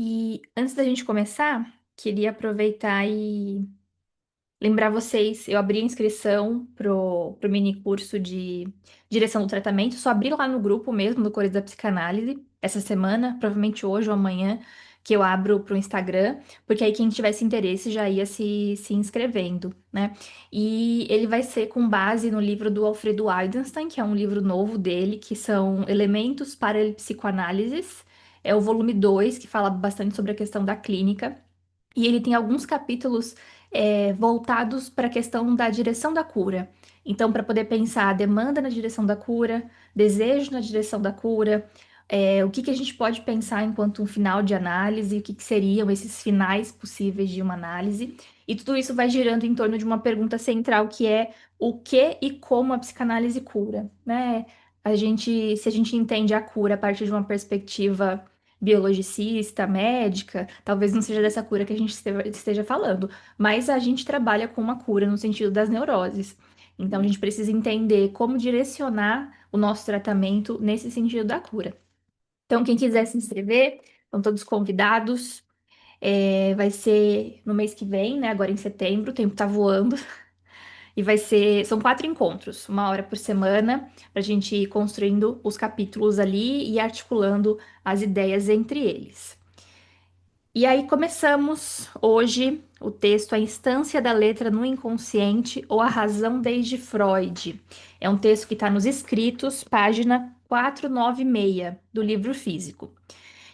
E antes da gente começar, queria aproveitar e lembrar vocês, eu abri a inscrição pro mini curso de direção do tratamento, só abri lá no grupo mesmo do Cores da Psicanálise, essa semana, provavelmente hoje ou amanhã, que eu abro pro Instagram, porque aí quem tivesse interesse já ia se inscrevendo, né? E ele vai ser com base no livro do Alfredo Weidenstein, que é um livro novo dele, que são Elementos para a Psicoanálises. É o volume 2 que fala bastante sobre a questão da clínica. E ele tem alguns capítulos voltados para a questão da direção da cura. Então, para poder pensar a demanda na direção da cura, desejo na direção da cura, o que que a gente pode pensar enquanto um final de análise, o que que seriam esses finais possíveis de uma análise. E tudo isso vai girando em torno de uma pergunta central que é o que e como a psicanálise cura, né? Se a gente entende a cura a partir de uma perspectiva biologicista, médica, talvez não seja dessa cura que a gente esteja falando, mas a gente trabalha com uma cura no sentido das neuroses. Então a gente precisa entender como direcionar o nosso tratamento nesse sentido da cura. Então, quem quiser se inscrever, estão todos convidados. Vai ser no mês que vem, né? Agora em setembro, o tempo tá voando. E são 4 encontros, 1 hora por semana, para a gente ir construindo os capítulos ali e articulando as ideias entre eles. E aí começamos hoje o texto A Instância da Letra no Inconsciente ou A Razão desde Freud. É um texto que está nos escritos, página 496 do livro físico.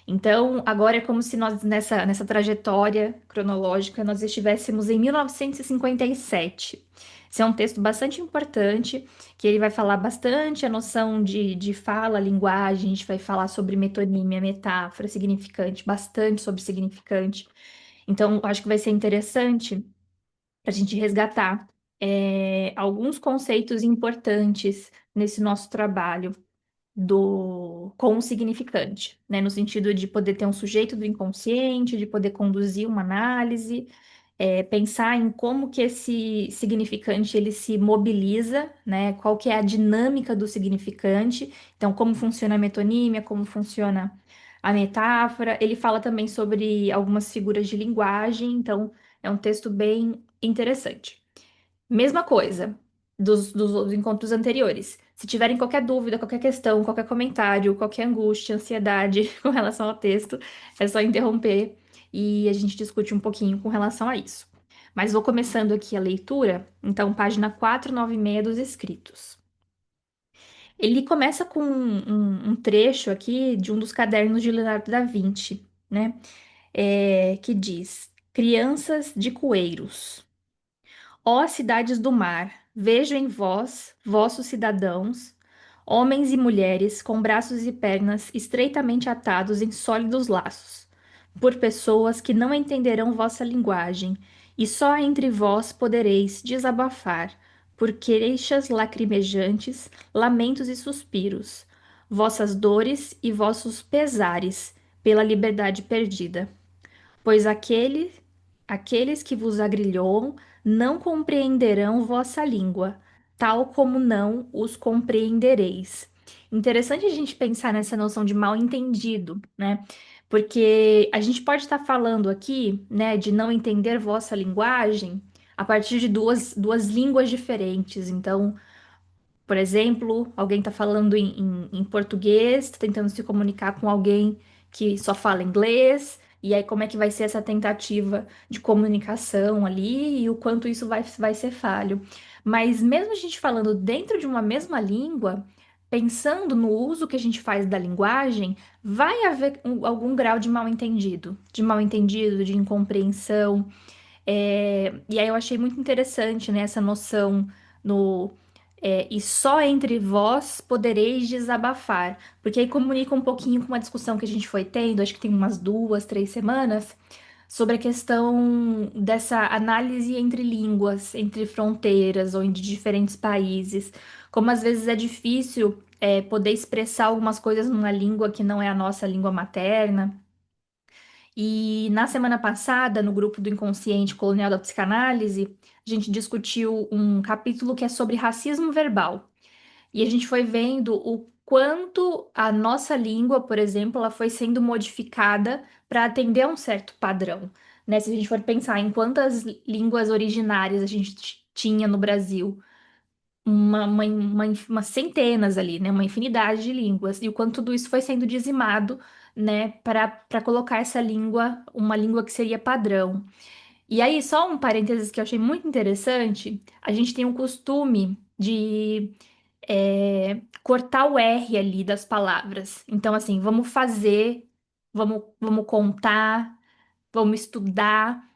Então, agora é como se nós, nessa trajetória cronológica, nós estivéssemos em 1957. Esse é um texto bastante importante, que ele vai falar bastante a noção de fala, linguagem, a gente vai falar sobre metonímia, metáfora, significante, bastante sobre significante. Então, eu acho que vai ser interessante para a gente resgatar alguns conceitos importantes nesse nosso trabalho com o significante, né? No sentido de poder ter um sujeito do inconsciente, de poder conduzir uma análise, pensar em como que esse significante ele se mobiliza, né? Qual que é a dinâmica do significante, então como funciona a metonímia, como funciona a metáfora. Ele fala também sobre algumas figuras de linguagem, então é um texto bem interessante. Mesma coisa dos encontros anteriores. Se tiverem qualquer dúvida, qualquer questão, qualquer comentário, qualquer angústia, ansiedade com relação ao texto, é só interromper e a gente discute um pouquinho com relação a isso. Mas vou começando aqui a leitura, então, página 496 dos escritos. Ele começa com um trecho aqui de um dos cadernos de Leonardo da Vinci, né? Que diz: Crianças de coeiros. Ó cidades do mar, vejo em vós, vossos cidadãos, homens e mulheres com braços e pernas estreitamente atados em sólidos laços, por pessoas que não entenderão vossa linguagem, e só entre vós podereis desabafar, por queixas lacrimejantes, lamentos e suspiros, vossas dores e vossos pesares pela liberdade perdida. Pois aqueles que vos agrilhoam não compreenderão vossa língua, tal como não os compreendereis. Interessante a gente pensar nessa noção de mal entendido, né? Porque a gente pode estar falando aqui, né, de não entender vossa linguagem a partir de duas línguas diferentes. Então, por exemplo, alguém está falando em português, tá tentando se comunicar com alguém que só fala inglês, e aí como é que vai ser essa tentativa de comunicação ali e o quanto isso vai ser falho. Mas mesmo a gente falando dentro de uma mesma língua, pensando no uso que a gente faz da linguagem, vai haver algum grau de mal entendido, de incompreensão. E aí eu achei muito interessante, né, essa noção no e só entre vós podereis desabafar, porque aí comunica um pouquinho com uma discussão que a gente foi tendo, acho que tem umas 2, 3 semanas, sobre a questão dessa análise entre línguas, entre fronteiras ou de diferentes países, como às vezes é difícil poder expressar algumas coisas numa língua que não é a nossa língua materna. E na semana passada, no grupo do Inconsciente Colonial da Psicanálise, a gente discutiu um capítulo que é sobre racismo verbal. E a gente foi vendo quanto a nossa língua, por exemplo, ela foi sendo modificada para atender a um certo padrão, né? Se a gente for pensar em quantas línguas originárias a gente tinha no Brasil, umas centenas ali, né? Uma infinidade de línguas, e o quanto tudo isso foi sendo dizimado, né? Para colocar essa língua, uma língua que seria padrão. E aí, só um parênteses que eu achei muito interessante, a gente tem um costume de cortar o R ali das palavras. Então, assim, vamos fazer, vamos contar, vamos estudar.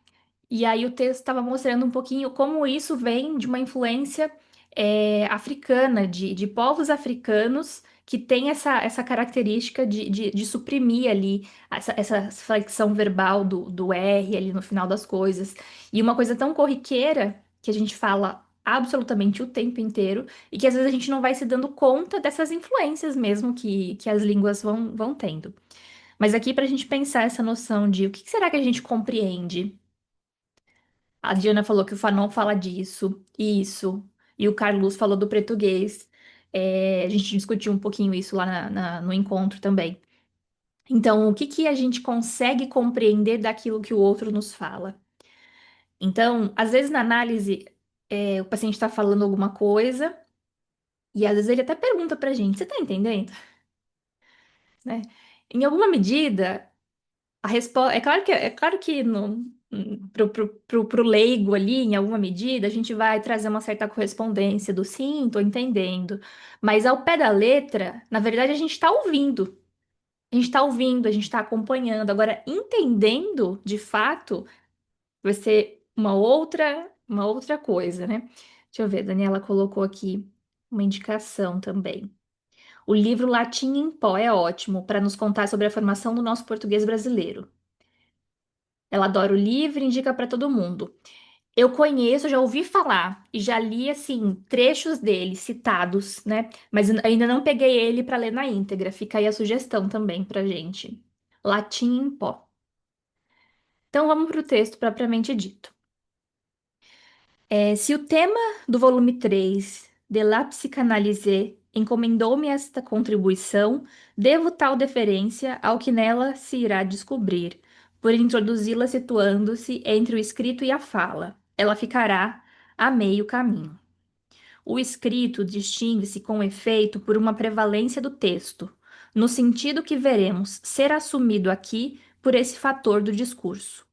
E aí o texto estava mostrando um pouquinho como isso vem de uma influência africana, de povos africanos que tem essa característica de suprimir ali essa flexão verbal do R ali no final das coisas. E uma coisa tão corriqueira que a gente fala absolutamente o tempo inteiro e que às vezes a gente não vai se dando conta dessas influências mesmo que as línguas vão tendo. Mas aqui para a gente pensar essa noção de o que será que a gente compreende? A Diana falou que o Fanon fala disso, isso, e o Carlos falou do português. A gente discutiu um pouquinho isso lá no encontro também. Então, o que que a gente consegue compreender daquilo que o outro nos fala? Então, às vezes na análise, o paciente está falando alguma coisa, e às vezes ele até pergunta pra gente: você tá entendendo? Né? Em alguma medida, a resposta. É claro que pro leigo ali, em alguma medida, a gente vai trazer uma certa correspondência do sim, tô entendendo. Mas ao pé da letra, na verdade, a gente está ouvindo. A gente está ouvindo, a gente está acompanhando. Agora, entendendo de fato, vai ser uma outra coisa, né? Deixa eu ver, a Daniela colocou aqui uma indicação também. O livro Latim em Pó é ótimo para nos contar sobre a formação do nosso português brasileiro. Ela adora o livro e indica para todo mundo. Eu conheço, já ouvi falar e já li assim trechos dele citados, né? Mas ainda não peguei ele para ler na íntegra. Fica aí a sugestão também pra gente. Latim em pó. Então vamos para o texto propriamente dito. Se o tema do volume 3 de La Psychanalyse encomendou-me esta contribuição, devo tal deferência ao que nela se irá descobrir, por introduzi-la situando-se entre o escrito e a fala. Ela ficará a meio caminho. O escrito distingue-se com efeito por uma prevalência do texto, no sentido que veremos ser assumido aqui por esse fator do discurso,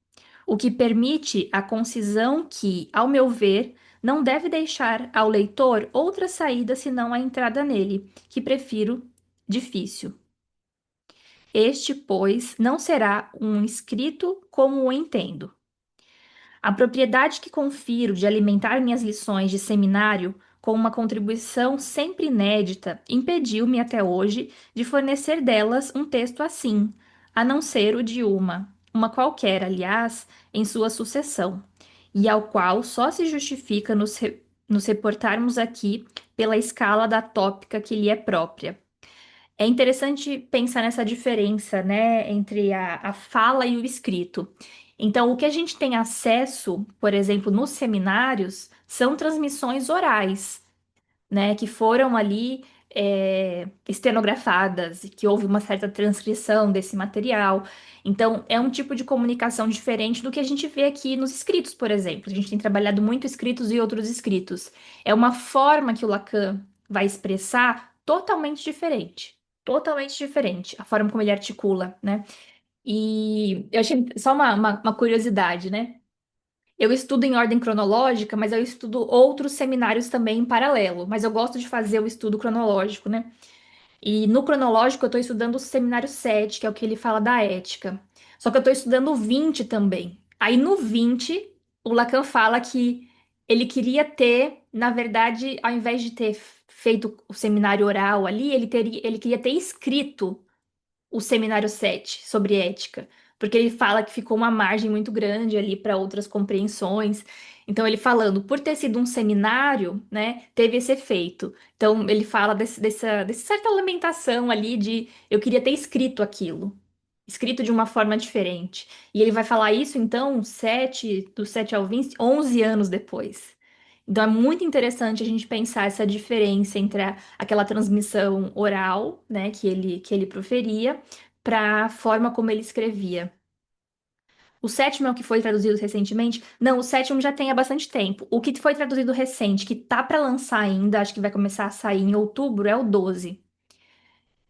o que permite a concisão que, ao meu ver, não deve deixar ao leitor outra saída senão a entrada nele, que prefiro difícil. Este, pois, não será um escrito como o entendo. A propriedade que confiro de alimentar minhas lições de seminário com uma contribuição sempre inédita impediu-me até hoje de fornecer delas um texto assim, a não ser o de uma qualquer, aliás, em sua sucessão, e ao qual só se justifica nos reportarmos aqui pela escala da tópica que lhe é própria. É interessante pensar nessa diferença, né, entre a fala e o escrito. Então, o que a gente tem acesso, por exemplo, nos seminários, são transmissões orais, né, que foram ali estenografadas, e que houve uma certa transcrição desse material. Então, é um tipo de comunicação diferente do que a gente vê aqui nos escritos, por exemplo. A gente tem trabalhado muito escritos e outros escritos. É uma forma que o Lacan vai expressar totalmente diferente. Totalmente diferente, a forma como ele articula, né? E eu achei só uma curiosidade, né? Eu estudo em ordem cronológica, mas eu estudo outros seminários também em paralelo. Mas eu gosto de fazer o estudo cronológico, né? E no cronológico eu estou estudando o seminário 7, que é o que ele fala da ética. Só que eu estou estudando o 20 também. Aí no 20, o Lacan fala que ele queria ter, na verdade, ao invés de ter feito o seminário oral ali, ele queria ter escrito o seminário 7 sobre ética, porque ele fala que ficou uma margem muito grande ali para outras compreensões. Então, ele falando, por ter sido um seminário, né, teve esse efeito. Então, ele fala dessa certa lamentação ali de eu queria ter escrito aquilo, escrito de uma forma diferente. E ele vai falar isso, então, do 7 ao 20, 11 anos depois. Então é muito interessante a gente pensar essa diferença entre aquela transmissão oral, né, que ele proferia, para a forma como ele escrevia. O sétimo é o que foi traduzido recentemente? Não, o sétimo já tem há bastante tempo. O que foi traduzido recente, que tá para lançar ainda, acho que vai começar a sair em outubro, é o 12.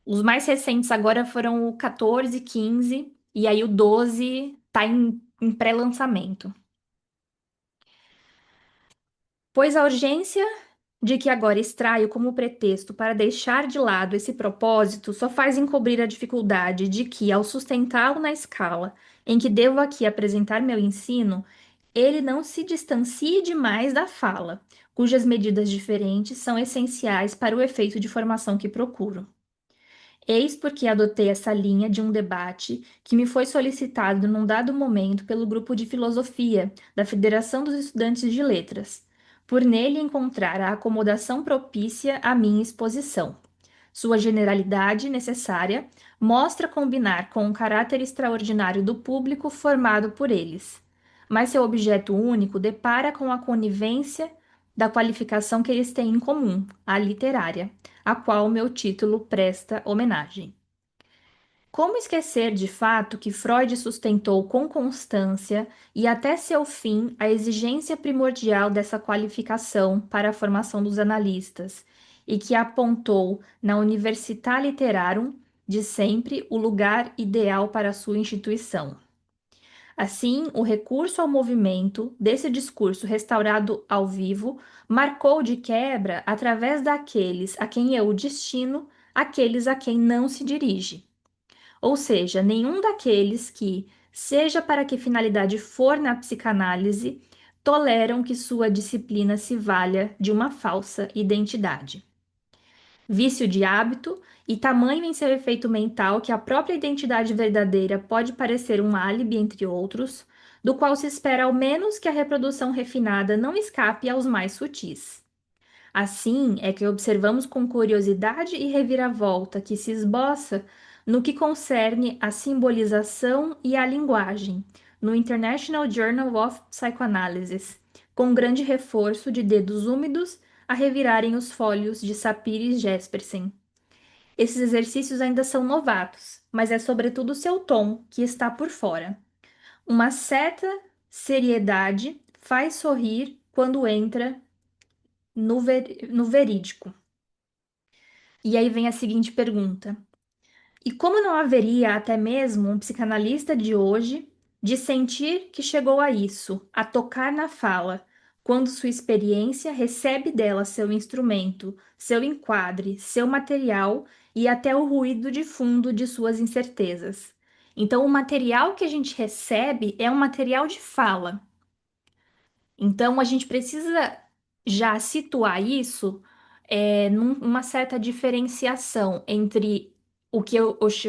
Os mais recentes agora foram o 14, 15, e aí o 12 tá em pré-lançamento. Pois a urgência de que agora extraio como pretexto para deixar de lado esse propósito só faz encobrir a dificuldade de que, ao sustentá-lo na escala em que devo aqui apresentar meu ensino, ele não se distancie demais da fala, cujas medidas diferentes são essenciais para o efeito de formação que procuro. Eis porque adotei essa linha de um debate que me foi solicitado num dado momento pelo grupo de filosofia da Federação dos Estudantes de Letras, por nele encontrar a acomodação propícia à minha exposição. Sua generalidade necessária mostra combinar com o caráter extraordinário do público formado por eles, mas seu objeto único depara com a conivência da qualificação que eles têm em comum, a literária, a qual meu título presta homenagem. Como esquecer de fato que Freud sustentou com constância e até seu fim a exigência primordial dessa qualificação para a formação dos analistas, e que apontou na Università Literarum de sempre o lugar ideal para sua instituição. Assim, o recurso ao movimento desse discurso restaurado ao vivo marcou de quebra através daqueles a quem eu destino, aqueles a quem não se dirige. Ou seja, nenhum daqueles que, seja para que finalidade for na psicanálise, toleram que sua disciplina se valha de uma falsa identidade. Vício de hábito e tamanho em seu efeito mental que a própria identidade verdadeira pode parecer um álibi entre outros, do qual se espera ao menos que a reprodução refinada não escape aos mais sutis. Assim é que observamos com curiosidade e reviravolta que se esboça no que concerne à simbolização e à linguagem, no International Journal of Psychoanalysis, com grande reforço de dedos úmidos a revirarem os folhos de Sapir e Jespersen. Esses exercícios ainda são novatos, mas é sobretudo seu tom que está por fora. Uma certa seriedade faz sorrir quando entra no verídico. E aí vem a seguinte pergunta: e como não haveria até mesmo um psicanalista de hoje de sentir que chegou a isso, a tocar na fala, quando sua experiência recebe dela seu instrumento, seu enquadre, seu material e até o ruído de fundo de suas incertezas? Então, o material que a gente recebe é um material de fala. Então, a gente precisa já situar isso numa certa diferenciação entre o que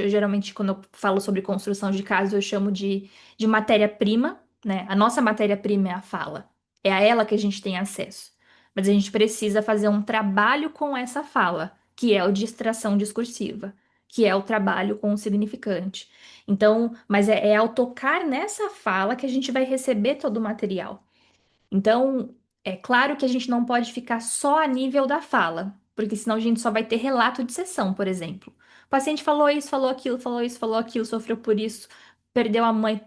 geralmente, quando eu falo sobre construção de casos, eu chamo de matéria-prima, né? A nossa matéria-prima é a fala, é a ela que a gente tem acesso. Mas a gente precisa fazer um trabalho com essa fala, que é o de extração discursiva, que é o trabalho com o significante. Então, mas é ao tocar nessa fala que a gente vai receber todo o material. Então, é claro que a gente não pode ficar só a nível da fala, porque senão a gente só vai ter relato de sessão, por exemplo. O paciente falou isso, falou aquilo, falou isso, falou aquilo, sofreu por isso, perdeu a mãe,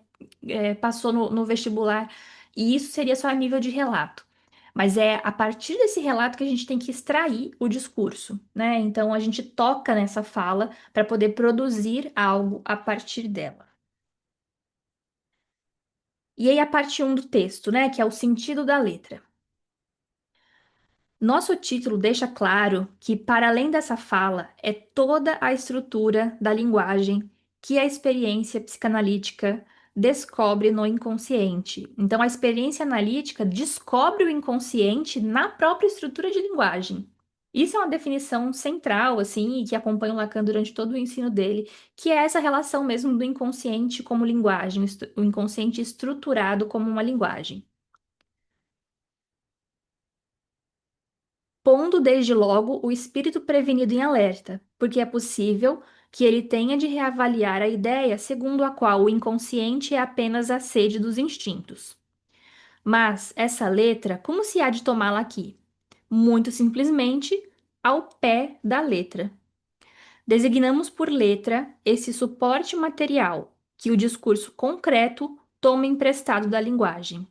passou no vestibular, e isso seria só a nível de relato. Mas é a partir desse relato que a gente tem que extrair o discurso, né? Então a gente toca nessa fala para poder produzir algo a partir dela. E aí a parte um do texto, né? Que é o sentido da letra. Nosso título deixa claro que, para além dessa fala, é toda a estrutura da linguagem que a experiência psicanalítica descobre no inconsciente. Então, a experiência analítica descobre o inconsciente na própria estrutura de linguagem. Isso é uma definição central, assim, e que acompanha o Lacan durante todo o ensino dele, que é essa relação mesmo do inconsciente como linguagem, o inconsciente estruturado como uma linguagem. Pondo desde logo o espírito prevenido em alerta, porque é possível que ele tenha de reavaliar a ideia segundo a qual o inconsciente é apenas a sede dos instintos. Mas essa letra, como se há de tomá-la aqui? Muito simplesmente ao pé da letra. Designamos por letra esse suporte material que o discurso concreto toma emprestado da linguagem.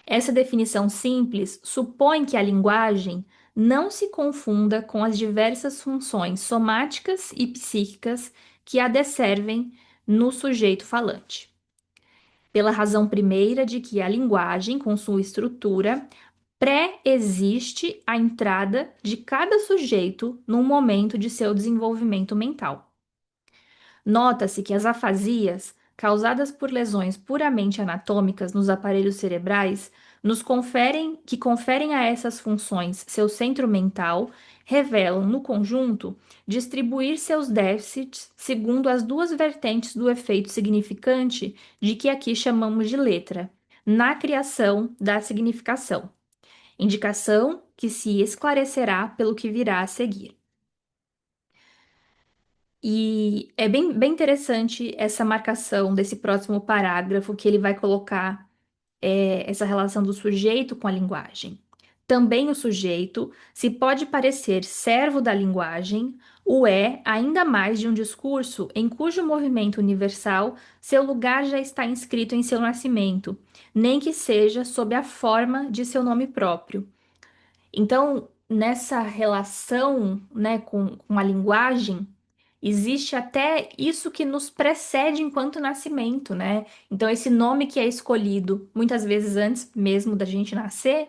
Essa definição simples supõe que a linguagem não se confunda com as diversas funções somáticas e psíquicas que a desservem no sujeito falante. Pela razão primeira de que a linguagem, com sua estrutura, pré-existe a entrada de cada sujeito num momento de seu desenvolvimento mental. Nota-se que as afasias, causadas por lesões puramente anatômicas nos aparelhos cerebrais, que conferem a essas funções seu centro mental, revelam, no conjunto, distribuir seus déficits segundo as duas vertentes do efeito significante de que aqui chamamos de letra, na criação da significação, indicação que se esclarecerá pelo que virá a seguir. E é bem interessante essa marcação desse próximo parágrafo que ele vai colocar essa relação do sujeito com a linguagem. Também o sujeito se pode parecer servo da linguagem, o é ainda mais de um discurso em cujo movimento universal seu lugar já está inscrito em seu nascimento, nem que seja sob a forma de seu nome próprio. Então, nessa relação, né, com a linguagem, existe até isso que nos precede enquanto nascimento, né? Então, esse nome que é escolhido, muitas vezes antes mesmo da gente nascer,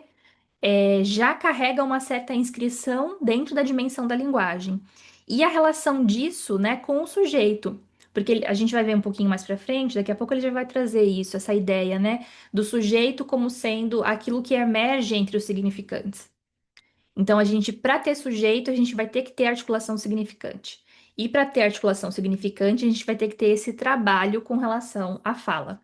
já carrega uma certa inscrição dentro da dimensão da linguagem. E a relação disso, né, com o sujeito. Porque a gente vai ver um pouquinho mais para frente, daqui a pouco ele já vai trazer isso, essa ideia, né, do sujeito como sendo aquilo que emerge entre os significantes. Então, para ter sujeito, a gente vai ter que ter articulação significante. E para ter articulação significante, a gente vai ter que ter esse trabalho com relação à fala.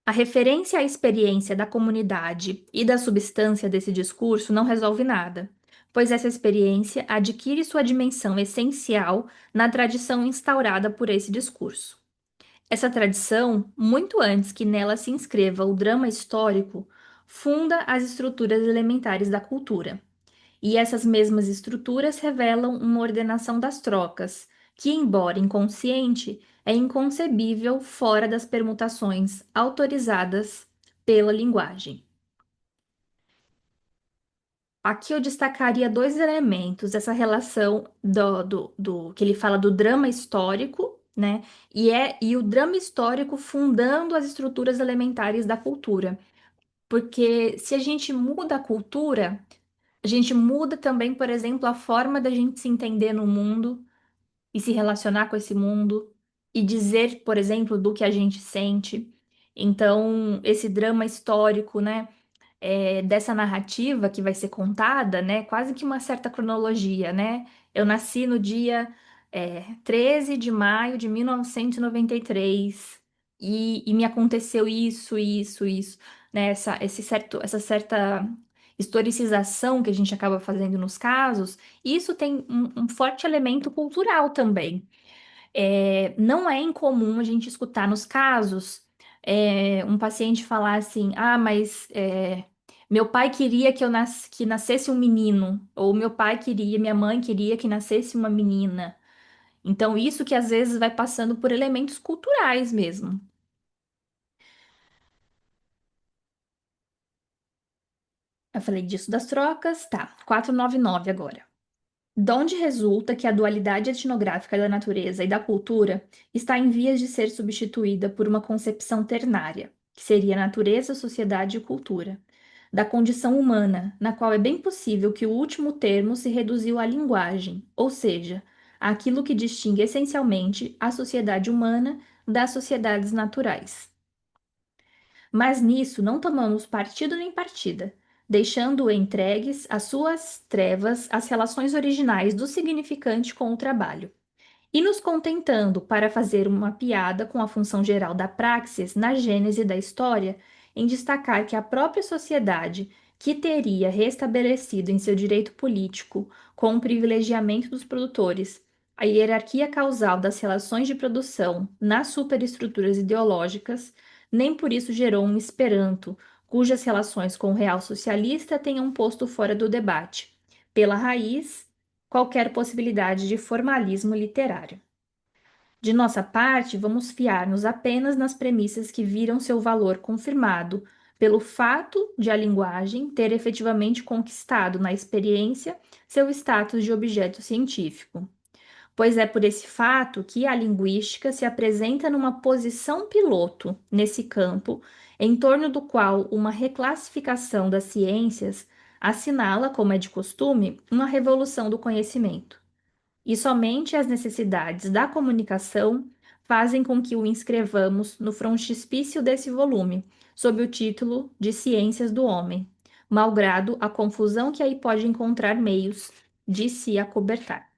A referência à experiência da comunidade e da substância desse discurso não resolve nada, pois essa experiência adquire sua dimensão essencial na tradição instaurada por esse discurso. Essa tradição, muito antes que nela se inscreva o drama histórico, funda as estruturas elementares da cultura. E essas mesmas estruturas revelam uma ordenação das trocas, que, embora inconsciente, é inconcebível fora das permutações autorizadas pela linguagem. Aqui eu destacaria dois elementos, essa relação do que ele fala do drama histórico, né? E o drama histórico fundando as estruturas elementares da cultura. Porque se a gente muda a cultura, a gente muda também, por exemplo, a forma da gente se entender no mundo e se relacionar com esse mundo e dizer, por exemplo, do que a gente sente. Então, esse drama histórico, né, dessa narrativa que vai ser contada, né, quase que uma certa cronologia, né? Eu nasci no dia 13 de maio de 1993 e me aconteceu isso, né? Essa certa historicização que a gente acaba fazendo nos casos, isso tem um forte elemento cultural também. Não é incomum a gente escutar nos casos um paciente falar assim: ah, mas meu pai queria que nascesse um menino, ou meu pai queria, minha mãe queria que nascesse uma menina. Então, isso que às vezes vai passando por elementos culturais mesmo. Eu falei disso das trocas, tá. 499 agora. Donde resulta que a dualidade etnográfica da natureza e da cultura está em vias de ser substituída por uma concepção ternária, que seria natureza, sociedade e cultura, da condição humana, na qual é bem possível que o último termo se reduziu à linguagem, ou seja, àquilo que distingue essencialmente a sociedade humana das sociedades naturais. Mas nisso não tomamos partido nem partida, deixando entregues às suas trevas as relações originais do significante com o trabalho, e nos contentando para fazer uma piada com a função geral da praxis na gênese da história, em destacar que a própria sociedade, que teria restabelecido em seu direito político, com o privilegiamento dos produtores, a hierarquia causal das relações de produção nas superestruturas ideológicas, nem por isso gerou um Esperanto, cujas relações com o real socialista tenham posto fora do debate, pela raiz, qualquer possibilidade de formalismo literário. De nossa parte, vamos fiar-nos apenas nas premissas que viram seu valor confirmado pelo fato de a linguagem ter efetivamente conquistado na experiência seu status de objeto científico. Pois é por esse fato que a linguística se apresenta numa posição piloto nesse campo, em torno do qual uma reclassificação das ciências assinala, como é de costume, uma revolução do conhecimento. E somente as necessidades da comunicação fazem com que o inscrevamos no frontispício desse volume, sob o título de Ciências do Homem, malgrado a confusão que aí pode encontrar meios de se acobertar.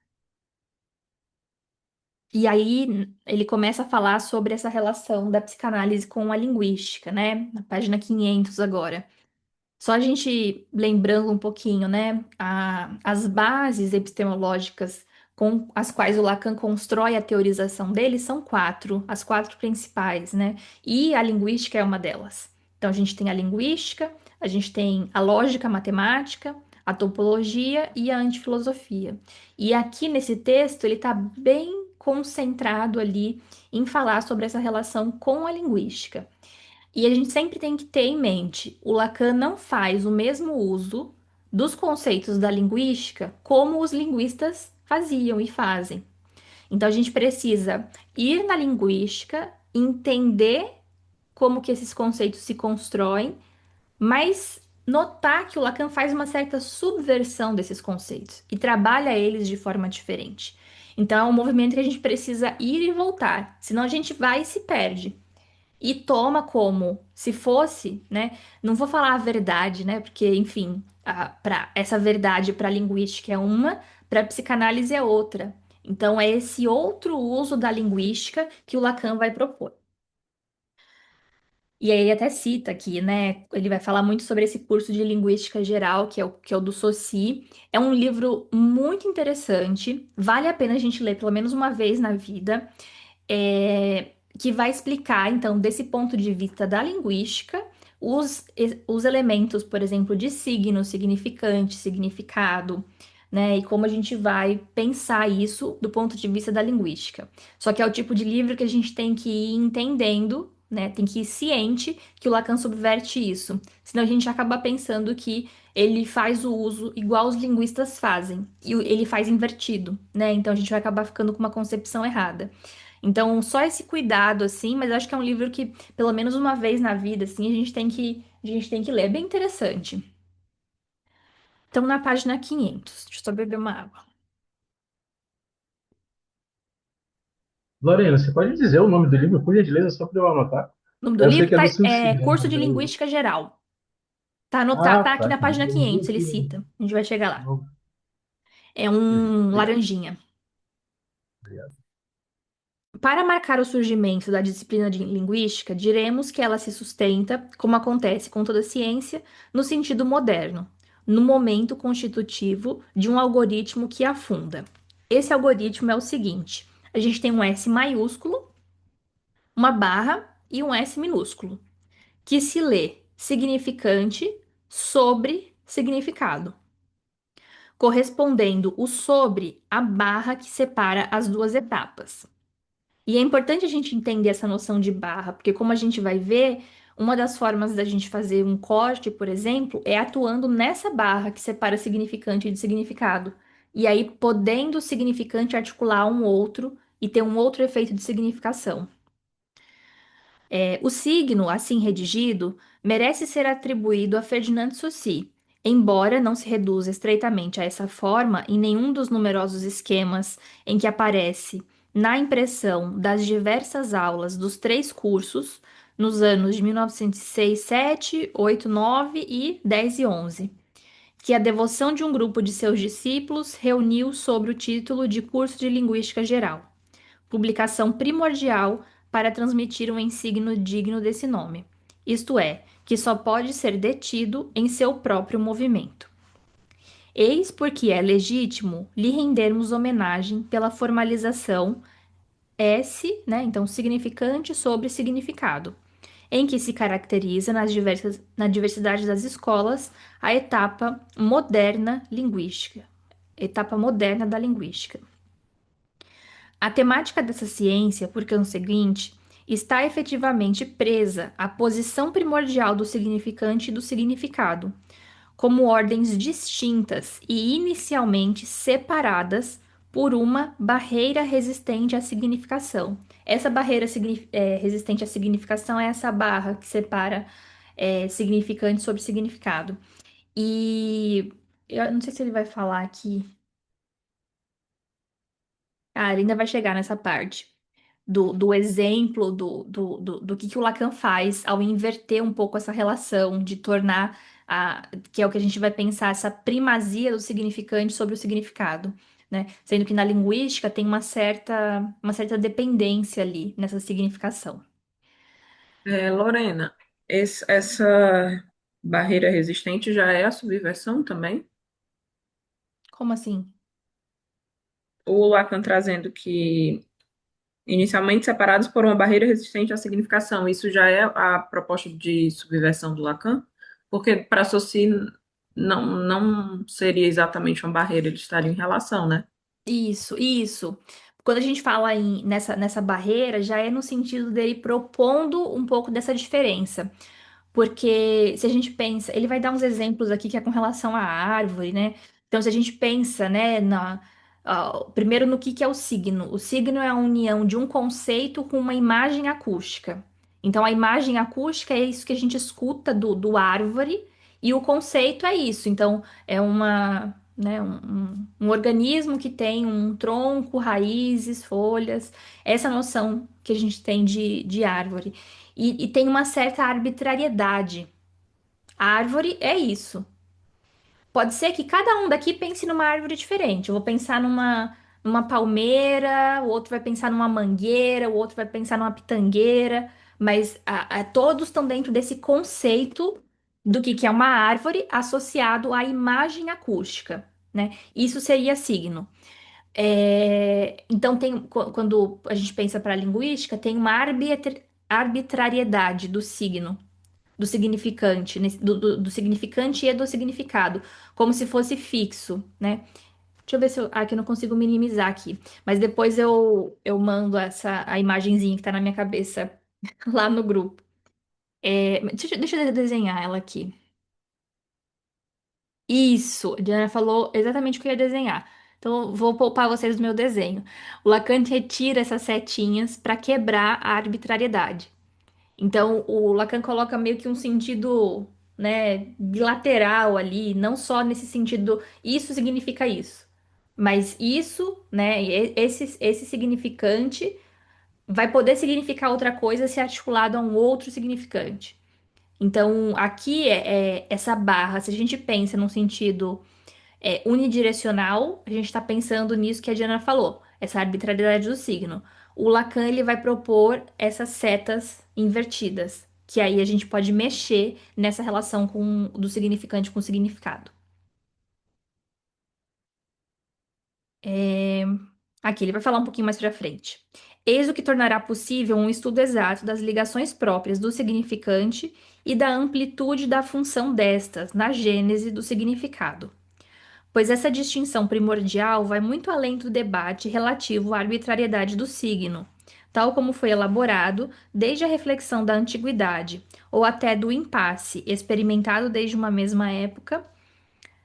E aí ele começa a falar sobre essa relação da psicanálise com a linguística, né? Na página 500 agora. Só a gente lembrando um pouquinho, né, as bases epistemológicas com as quais o Lacan constrói a teorização dele são quatro, as quatro principais, né? E a linguística é uma delas. Então a gente tem a linguística, a gente tem a lógica matemática, a topologia e a antifilosofia. E aqui nesse texto ele está bem concentrado ali em falar sobre essa relação com a linguística. E a gente sempre tem que ter em mente, o Lacan não faz o mesmo uso dos conceitos da linguística como os linguistas faziam e fazem. Então a gente precisa ir na linguística, entender como que esses conceitos se constroem, mas notar que o Lacan faz uma certa subversão desses conceitos e trabalha eles de forma diferente. Então é um movimento que a gente precisa ir e voltar, senão a gente vai e se perde e toma como se fosse, né? Não vou falar a verdade, né? Porque, enfim, essa verdade para a linguística é uma, para a psicanálise é outra. Então, é esse outro uso da linguística que o Lacan vai propor. E aí ele até cita aqui, né? Ele vai falar muito sobre esse curso de linguística geral, que é o do Saussure. É um livro muito interessante, vale a pena a gente ler pelo menos uma vez na vida que vai explicar, então, desse ponto de vista da linguística, os elementos, por exemplo, de signo, significante, significado, né? E como a gente vai pensar isso do ponto de vista da linguística. Só que é o tipo de livro que a gente tem que ir entendendo, né? Tem que ir ciente que o Lacan subverte isso. Senão a gente acaba pensando que ele faz o uso igual os linguistas fazem, e ele faz invertido, né? Então a gente vai acabar ficando com uma concepção errada. Então, só esse cuidado, assim, mas eu acho que é um livro que, pelo menos uma vez na vida, assim, a gente tem que ler. É bem interessante. Então, na página 500, deixa eu só beber uma água. Lorena, você pode dizer o nome do livro, por gentileza, só para eu anotar? O nome do Eu sei livro que é do é Saussure, né? Curso Mas de eu... Linguística Geral. Tá Ah, aqui tá. na página Eu vi 500, ele aqui. cita. A gente vai chegar lá. Não, É beleza, um obrigado. laranjinha. Obrigado. Para marcar o surgimento da disciplina de linguística, diremos que ela se sustenta, como acontece com toda ciência, no sentido moderno, no momento constitutivo de um algoritmo que a funda. Esse algoritmo é o seguinte: a gente tem um S maiúsculo, uma barra e um S minúsculo, que se lê significante sobre significado, correspondendo o sobre à barra que separa as duas etapas. E é importante a gente entender essa noção de barra, porque como a gente vai ver, uma das formas da gente fazer um corte, por exemplo, é atuando nessa barra que separa significante de significado. E aí podendo o significante articular um outro e ter um outro efeito de significação. O signo, assim redigido, merece ser atribuído a Ferdinand Saussure, embora não se reduza estreitamente a essa forma em nenhum dos numerosos esquemas em que aparece na impressão das diversas aulas dos três cursos nos anos de 1906, 7, 8, 9 e 10 e 11, que a devoção de um grupo de seus discípulos reuniu sob o título de Curso de Linguística Geral, publicação primordial para transmitir um ensino digno desse nome, isto é, que só pode ser detido em seu próprio movimento. Eis porque é legítimo lhe rendermos homenagem pela formalização S, né, então significante sobre significado, em que se caracteriza na diversidade das escolas a etapa moderna linguística. Etapa moderna da linguística. A temática dessa ciência, por conseguinte, está efetivamente presa à posição primordial do significante e do significado, como ordens distintas e inicialmente separadas por uma barreira resistente à significação. Essa barreira resistente à significação é essa barra que separa significante sobre significado. E eu não sei se ele vai falar aqui. Ah, ele ainda vai chegar nessa parte do exemplo do que o Lacan faz ao inverter um pouco essa relação, de tornar que é o que a gente vai pensar, essa primazia do significante sobre o significado, né? Sendo que na linguística tem uma certa dependência ali nessa significação. Lorena, essa barreira resistente já é a subversão também? Como assim? O Lacan trazendo que inicialmente separados por uma barreira resistente à significação, isso já é a proposta de subversão do Lacan? Porque para Saussure não seria exatamente uma barreira, eles estariam em relação, né? Isso, isso. Quando a gente fala nessa barreira, já é no sentido dele propondo um pouco dessa diferença. Porque se a gente pensa, ele vai dar uns exemplos aqui que é com relação à árvore, né? Então, se a gente pensa, né, primeiro no que é o signo. O signo é a união de um conceito com uma imagem acústica. Então, a imagem acústica é isso que a gente escuta do árvore, e o conceito é isso. Então, é um organismo que tem um tronco, raízes, folhas, essa noção que a gente tem de árvore. E tem uma certa arbitrariedade. A árvore é isso. Pode ser que cada um daqui pense numa árvore diferente. Eu vou pensar numa palmeira, o outro vai pensar numa mangueira, o outro vai pensar numa pitangueira, mas todos estão dentro desse conceito do que é uma árvore associado à imagem acústica, né? Isso seria signo. Então, quando a gente pensa para a linguística, tem uma arbitrariedade do signo, do significante, do significante e do significado, como se fosse fixo, né? Deixa eu ver se eu. Ah, que eu não consigo minimizar aqui. Mas depois eu mando a imagenzinha que tá na minha cabeça lá no grupo. Deixa eu desenhar ela aqui. Isso, a Diana falou exatamente o que eu ia desenhar. Então, eu vou poupar vocês do meu desenho. O Lacan retira essas setinhas para quebrar a arbitrariedade. Então, o Lacan coloca meio que um sentido, né, bilateral ali, não só nesse sentido, isso significa isso, mas isso, né, esse significante vai poder significar outra coisa se articulado a um outro significante. Então, aqui é essa barra, se a gente pensa num sentido unidirecional, a gente está pensando nisso que a Diana falou, essa arbitrariedade do signo. O Lacan ele vai propor essas setas invertidas, que aí a gente pode mexer nessa relação do significante com o significado. É, Aqui ele vai falar um pouquinho mais para frente. Eis o que tornará possível um estudo exato das ligações próprias do significante e da amplitude da função destas na gênese do significado, pois essa distinção primordial vai muito além do debate relativo à arbitrariedade do signo, tal como foi elaborado desde a reflexão da antiguidade, ou até do impasse experimentado desde uma mesma época,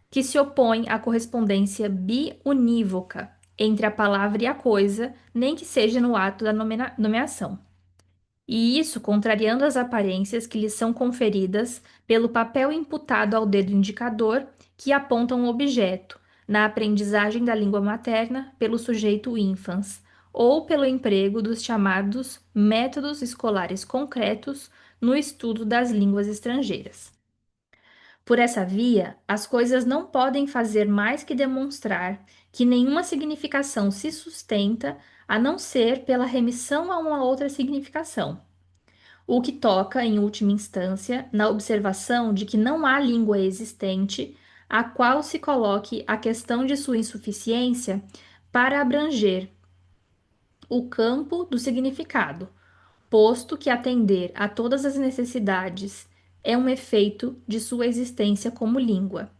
que se opõe à correspondência biunívoca entre a palavra e a coisa, nem que seja no ato da nomeação. E isso contrariando as aparências que lhes são conferidas pelo papel imputado ao dedo indicador que aponta um objeto, na aprendizagem da língua materna pelo sujeito infans, ou pelo emprego dos chamados métodos escolares concretos no estudo das línguas estrangeiras. Por essa via, as coisas não podem fazer mais que demonstrar que nenhuma significação se sustenta a não ser pela remissão a uma outra significação, o que toca, em última instância, na observação de que não há língua existente a qual se coloque a questão de sua insuficiência para abranger o campo do significado, posto que atender a todas as necessidades é um efeito de sua existência como língua.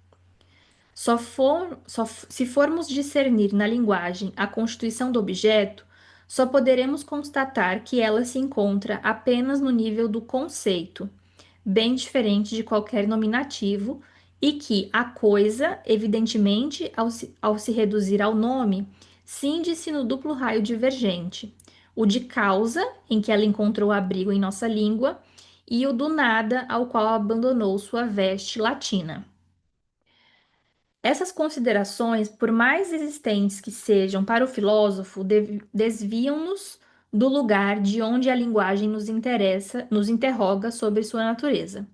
Se formos discernir na linguagem a constituição do objeto, só poderemos constatar que ela se encontra apenas no nível do conceito, bem diferente de qualquer nominativo, e que a coisa, evidentemente, ao se reduzir ao nome, cinde-se no duplo raio divergente: o de causa, em que ela encontrou abrigo em nossa língua, e o do nada, ao qual abandonou sua veste latina. Essas considerações, por mais existentes que sejam para o filósofo, desviam-nos do lugar de onde a linguagem nos interessa, nos interroga sobre sua natureza.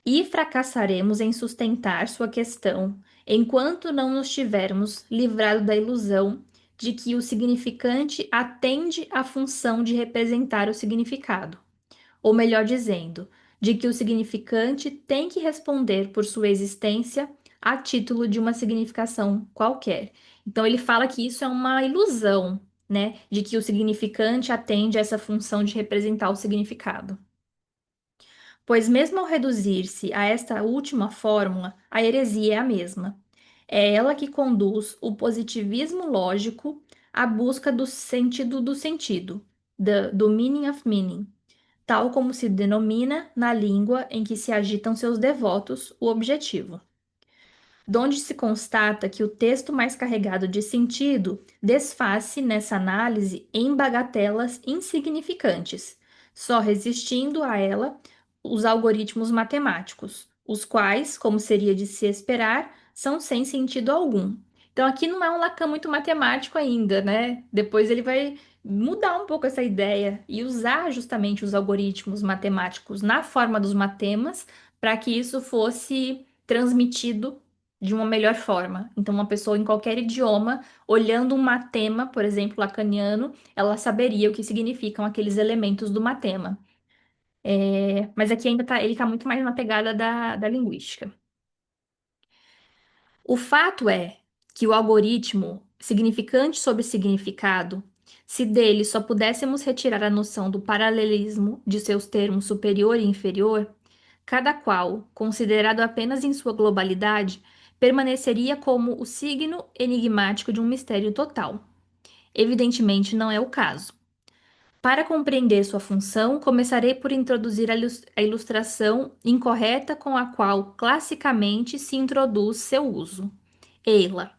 E fracassaremos em sustentar sua questão enquanto não nos tivermos livrado da ilusão de que o significante atende à função de representar o significado, ou melhor dizendo, de que o significante tem que responder por sua existência a título de uma significação qualquer. Então ele fala que isso é uma ilusão, né, de que o significante atende a essa função de representar o significado. Pois mesmo ao reduzir-se a esta última fórmula, a heresia é a mesma. É ela que conduz o positivismo lógico à busca do sentido, do meaning of meaning, tal como se denomina na língua em que se agitam seus devotos o objetivo, donde se constata que o texto mais carregado de sentido desfaz-se nessa análise em bagatelas insignificantes, só resistindo a ela os algoritmos matemáticos, os quais, como seria de se esperar, são sem sentido algum. Então aqui não é um Lacan muito matemático ainda, né? Depois ele vai mudar um pouco essa ideia e usar justamente os algoritmos matemáticos na forma dos matemas para que isso fosse transmitido de uma melhor forma. Então, uma pessoa em qualquer idioma, olhando um matema, por exemplo, lacaniano, ela saberia o que significam aqueles elementos do matema. Mas aqui ainda ele está muito mais na pegada da linguística. O fato é que o algoritmo significante sobre significado, se dele só pudéssemos retirar a noção do paralelismo de seus termos superior e inferior, cada qual, considerado apenas em sua globalidade, permaneceria como o signo enigmático de um mistério total. Evidentemente, não é o caso. Para compreender sua função, começarei por introduzir a ilustração incorreta com a qual classicamente se introduz seu uso. Eila.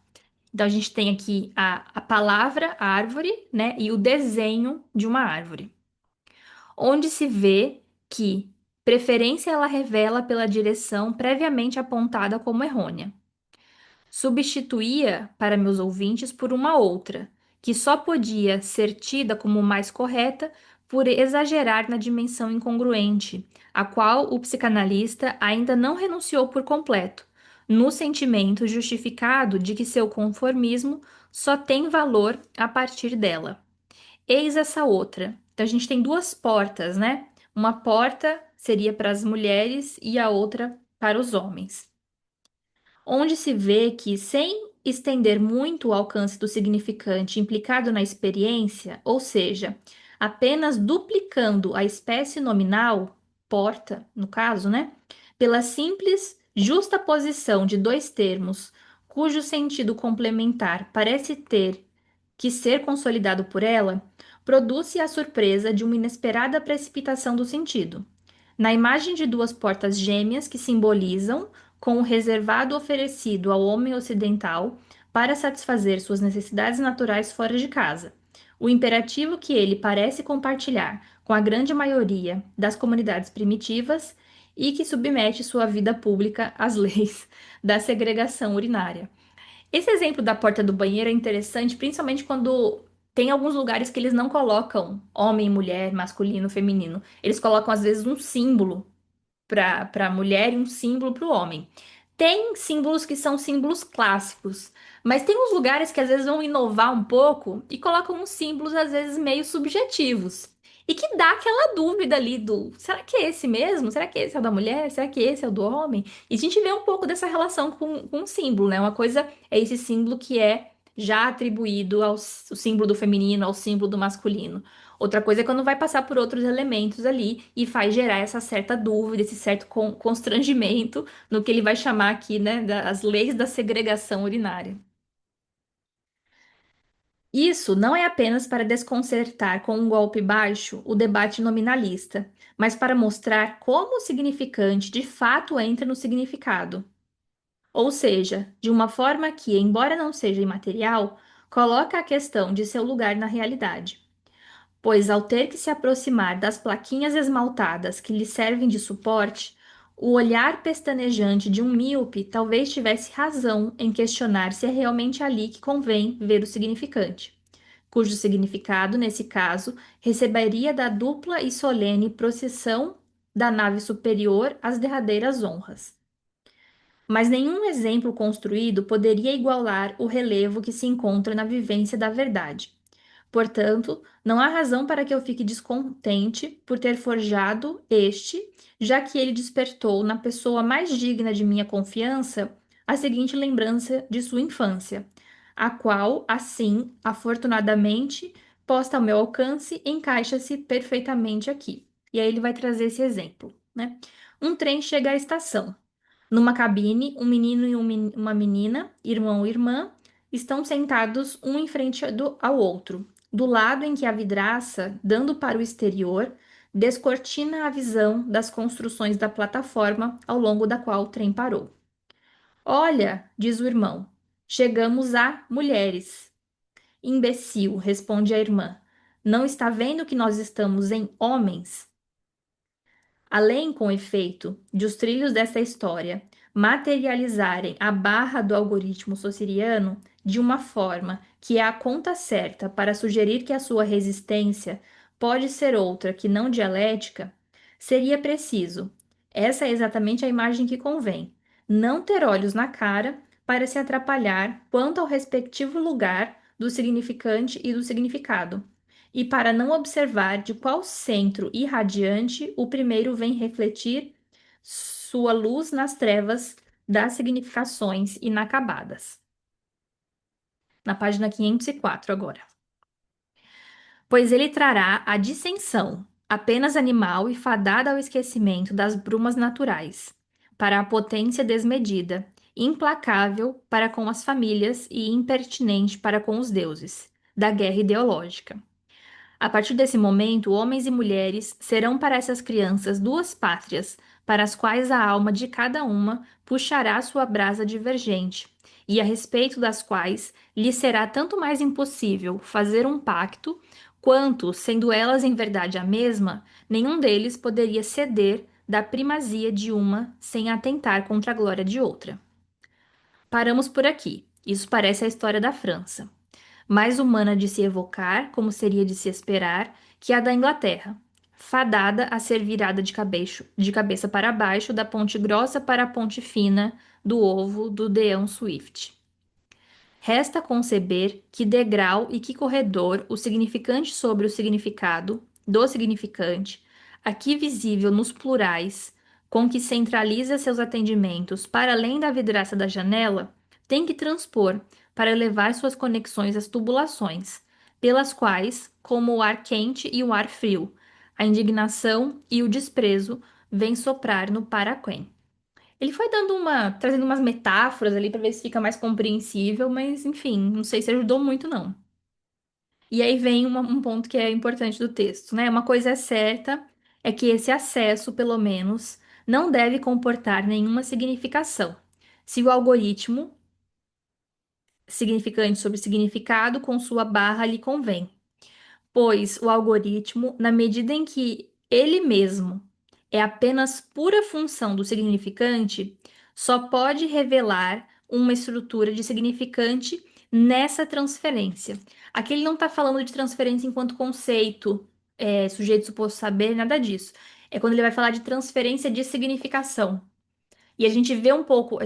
Então, a gente tem aqui a palavra árvore, né, e o desenho de uma árvore, onde se vê que preferência ela revela pela direção previamente apontada como errônea. Substituía para meus ouvintes por uma outra, que só podia ser tida como mais correta por exagerar na dimensão incongruente, a qual o psicanalista ainda não renunciou por completo, no sentimento justificado de que seu conformismo só tem valor a partir dela. Eis essa outra. Então a gente tem duas portas, né? Uma porta seria para as mulheres e a outra para os homens, onde se vê que, sem estender muito o alcance do significante implicado na experiência, ou seja, apenas duplicando a espécie nominal, porta, no caso, né? Pela simples justaposição de dois termos, cujo sentido complementar parece ter que ser consolidado por ela, produz-se a surpresa de uma inesperada precipitação do sentido. Na imagem de duas portas gêmeas que simbolizam, com o reservado oferecido ao homem ocidental para satisfazer suas necessidades naturais fora de casa, o imperativo que ele parece compartilhar com a grande maioria das comunidades primitivas e que submete sua vida pública às leis da segregação urinária. Esse exemplo da porta do banheiro é interessante, principalmente quando tem alguns lugares que eles não colocam homem, mulher, masculino, feminino. Eles colocam, às vezes, um símbolo para a mulher e um símbolo para o homem. Tem símbolos que são símbolos clássicos, mas tem uns lugares que às vezes vão inovar um pouco e colocam uns símbolos às vezes meio subjetivos. E que dá aquela dúvida ali do, será que é esse mesmo? Será que esse é o da mulher? Será que esse é o do homem? E a gente vê um pouco dessa relação com o símbolo, né? Uma coisa é esse símbolo que é já atribuído ao símbolo do feminino, ao símbolo do masculino. Outra coisa é quando vai passar por outros elementos ali e faz gerar essa certa dúvida, esse certo constrangimento no que ele vai chamar aqui, né, das leis da segregação urinária. Isso não é apenas para desconcertar com um golpe baixo o debate nominalista, mas para mostrar como o significante de fato entra no significado. Ou seja, de uma forma que, embora não seja imaterial, coloca a questão de seu lugar na realidade. Pois, ao ter que se aproximar das plaquinhas esmaltadas que lhe servem de suporte, o olhar pestanejante de um míope talvez tivesse razão em questionar se é realmente ali que convém ver o significante, cujo significado, nesse caso, receberia da dupla e solene procissão da nave superior às derradeiras honras. Mas nenhum exemplo construído poderia igualar o relevo que se encontra na vivência da verdade. Portanto, não há razão para que eu fique descontente por ter forjado este, já que ele despertou na pessoa mais digna de minha confiança a seguinte lembrança de sua infância, a qual, assim, afortunadamente, posta ao meu alcance, encaixa-se perfeitamente aqui. E aí ele vai trazer esse exemplo, né? Um trem chega à estação. Numa cabine, um menino e uma menina, irmão e irmã, estão sentados um em frente ao outro, do lado em que a vidraça, dando para o exterior, descortina a visão das construções da plataforma ao longo da qual o trem parou. Olha, diz o irmão, chegamos a mulheres. Imbecil, responde a irmã. Não está vendo que nós estamos em homens? Além, com efeito, de os trilhos dessa história materializarem a barra do algoritmo saussuriano de uma forma que é a conta certa para sugerir que a sua resistência pode ser outra que não dialética, seria preciso, essa é exatamente a imagem que convém, não ter olhos na cara para se atrapalhar quanto ao respectivo lugar do significante e do significado e para não observar de qual centro irradiante o primeiro vem refletir sua luz nas trevas das significações inacabadas. Na página 504 agora. Pois ele trará a dissensão, apenas animal e fadada ao esquecimento das brumas naturais, para a potência desmedida, implacável para com as famílias e impertinente para com os deuses, da guerra ideológica. A partir desse momento, homens e mulheres serão para essas crianças duas pátrias, para as quais a alma de cada uma puxará sua brasa divergente, e a respeito das quais lhe será tanto mais impossível fazer um pacto, quanto, sendo elas em verdade a mesma, nenhum deles poderia ceder da primazia de uma sem atentar contra a glória de outra. Paramos por aqui. Isso parece a história da França mais humana de se evocar, como seria de se esperar, que a da Inglaterra, fadada a ser virada de cabeça para baixo, da ponte grossa para a ponte fina do ovo do Deão Swift. Resta conceber que degrau e que corredor o significante sobre o significado do significante, aqui visível nos plurais, com que centraliza seus atendimentos para além da vidraça da janela, tem que transpor para levar suas conexões às tubulações, pelas quais, como o ar quente e o ar frio, a indignação e o desprezo vêm soprar no paraquém. Ele foi trazendo umas metáforas ali para ver se fica mais compreensível, mas enfim, não sei se ajudou muito não. E aí vem um ponto que é importante do texto, né? Uma coisa é certa, é que esse acesso, pelo menos, não deve comportar nenhuma significação. Se o algoritmo, significante sobre significado, com sua barra lhe convém pois o algoritmo, na medida em que ele mesmo é apenas pura função do significante, só pode revelar uma estrutura de significante nessa transferência. Aqui ele não está falando de transferência enquanto conceito, sujeito suposto saber, nada disso. É quando ele vai falar de transferência de significação. E a gente vê um pouco,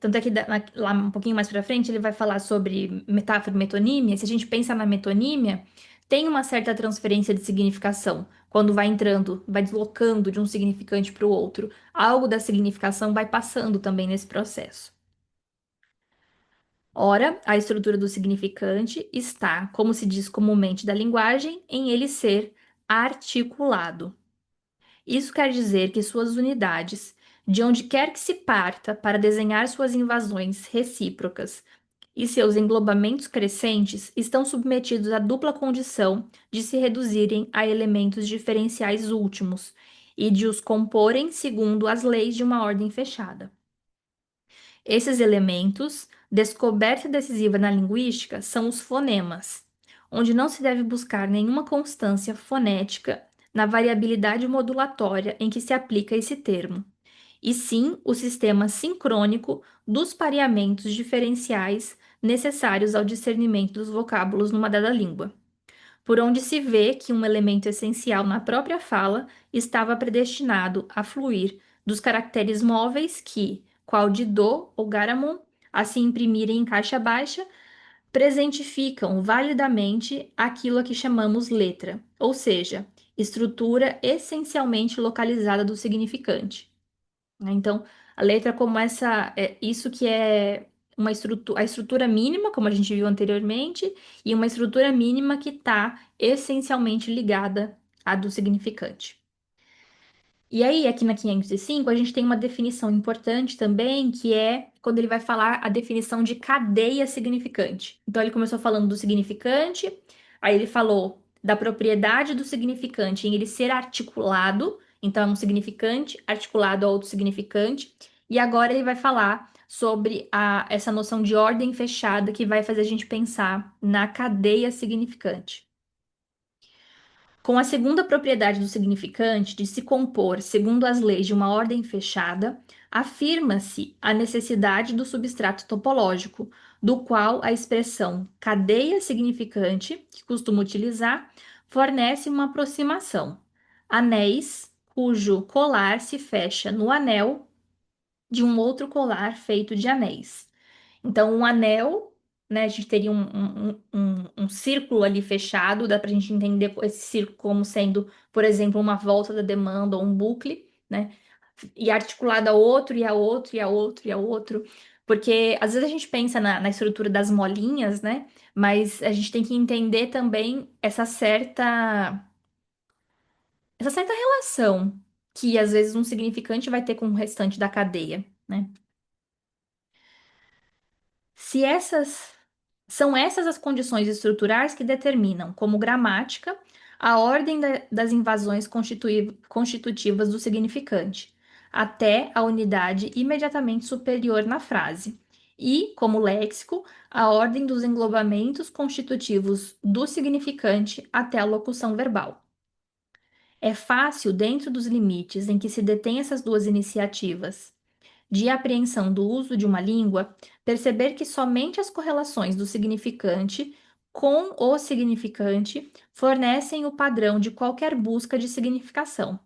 tanto é que lá um pouquinho mais para frente ele vai falar sobre metáfora e metonímia. Se a gente pensa na metonímia, tem uma certa transferência de significação. Quando vai entrando, vai deslocando de um significante para o outro. Algo da significação vai passando também nesse processo. Ora, a estrutura do significante está, como se diz comumente da linguagem, em ele ser articulado. Isso quer dizer que suas unidades, de onde quer que se parta para desenhar suas invasões recíprocas e seus englobamentos crescentes, estão submetidos à dupla condição de se reduzirem a elementos diferenciais últimos e de os comporem segundo as leis de uma ordem fechada. Esses elementos, descoberta decisiva na linguística, são os fonemas, onde não se deve buscar nenhuma constância fonética na variabilidade modulatória em que se aplica esse termo, e sim o sistema sincrônico dos pareamentos diferenciais necessários ao discernimento dos vocábulos numa dada língua, por onde se vê que um elemento essencial na própria fala estava predestinado a fluir dos caracteres móveis que, qual de do ou garamon, a se imprimirem em caixa baixa, presentificam validamente aquilo a que chamamos letra, ou seja, estrutura essencialmente localizada do significante, né? Então, a letra como isso que é a estrutura mínima, como a gente viu anteriormente, e uma estrutura mínima que está essencialmente ligada à do significante. E aí, aqui na 505, a gente tem uma definição importante também, que é quando ele vai falar a definição de cadeia significante. Então, ele começou falando do significante, aí ele falou da propriedade do significante em ele ser articulado, então é um significante articulado a outro significante, e agora ele vai falar sobre essa noção de ordem fechada que vai fazer a gente pensar na cadeia significante. Com a segunda propriedade do significante, de se compor segundo as leis de uma ordem fechada, afirma-se a necessidade do substrato topológico, do qual a expressão cadeia significante, que costumo utilizar, fornece uma aproximação. Anéis, cujo colar se fecha no anel de um outro colar feito de anéis. Então, um anel, né? A gente teria um círculo ali fechado, dá para a gente entender esse círculo como sendo, por exemplo, uma volta da demanda ou um bucle, né? E articulado a outro, e a outro, e a outro, e a outro. Porque às vezes a gente pensa na estrutura das molinhas, né? Mas a gente tem que entender também essa certa relação que às vezes um significante vai ter com o restante da cadeia, né? Se essas São essas as condições estruturais que determinam, como gramática, a ordem das invasões constitutivas do significante, até a unidade imediatamente superior na frase, e, como léxico, a ordem dos englobamentos constitutivos do significante até a locução verbal. É fácil, dentro dos limites em que se detêm essas duas iniciativas, de apreensão do uso de uma língua, perceber que somente as correlações do significante com o significante fornecem o padrão de qualquer busca de significação,